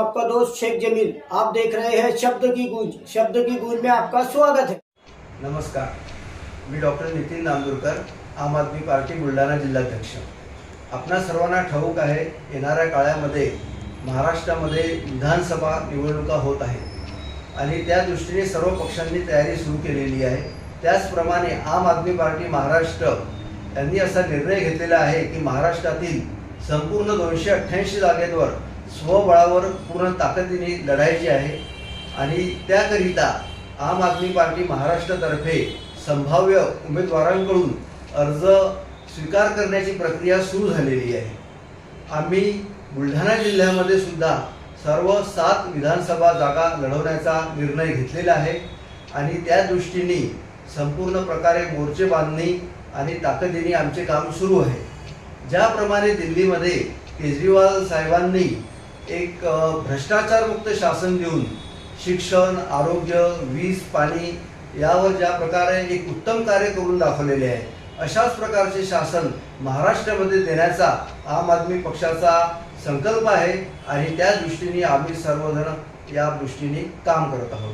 आपका दोस्त शेख जमील। आप देख रहे हैं शब्द की गूंज। शब्द की गूंज में आपका स्वागत है। नमस्कार, मी डॉक्टर नितीन नांदुरकर, आम आदमी पार्टी बुलढाणा जिल्हाध्यक्ष। आपणा सर्वांना ठाऊक आहे, येणाऱ्या काळामध्ये महाराष्ट्रामध्ये विधानसभा निवडणुका होत आहेत आणि त्या दृष्टीने सर्व पक्षांनी तयारी सुरू केलेली आहे। त्याचप्रमाणे आम आदमी पार्टी महाराष्ट्र यांनी असा निर्णय घेतलेला आहे की महाराष्ट्रातील संपूर्ण 288 जागेवर स्वबळावर पूर्ण ताकदीने लढायची आहे आणि त्याकरिता आम आदमी पार्टी महाराष्ट्रातर्फे संभाव्य उमेदवारांकडून अर्ज स्वीकार करण्याची प्रक्रिया सुरू झालेली आहे। आम्ही बुलढाणा जिल्ह्यामध्ये सुद्धा सर्व 7 विधानसभा जागा लढवण्याचा निर्णय घेतलेला आहे आणि त्या दृष्टीने संपूर्ण प्रकारे मोर्चे बांधणी आणि ताकदीने आमचे काम सुरू आहे। ज्याप्रमाणे दिल्लीमध्ये केजरीवाल साहेबांनी एक भ्रष्टाचारमुक्त शासन देऊन शिक्षण, आरोग्य, वीज, पाणी यावर ज्या प्रकारे एक उत्तम कार्य करून दाखवलेले आहे, अशाच प्रकारचे शासन महाराष्ट्रामध्ये देण्याचा आम आदमी पक्षाचा संकल्प आहे आणि त्या दृष्टीने आम्ही सर्वजण या दृष्टीने काम करत आहोत।